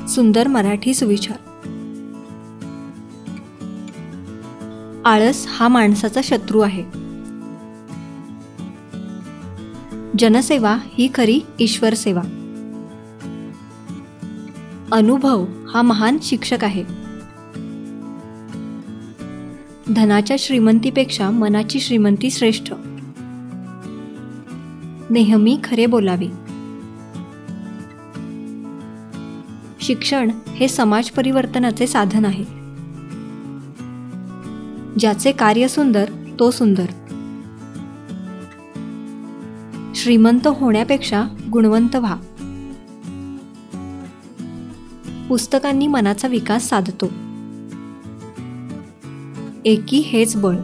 सुंदर मराठी सुविचार. आळस हा माणसाचा शत्रू आहे. जनसेवा ही खरी ईश्वर सेवा. अनुभव हा महान शिक्षक आहे. धनाच्या श्रीमंतीपेक्षा मनाची श्रीमंती श्रेष्ठ. नेहमी खरे बोलावे. शिक्षण हे समाज परिवर्तनाचे साधन आहे. ज्याचे कार्य सुंदर तो सुंदर. श्रीमंत होण्यापेक्षा गुणवंत व्हा. पुस्तकांनी मनाचा विकास साधतो. एकी हेच बळ.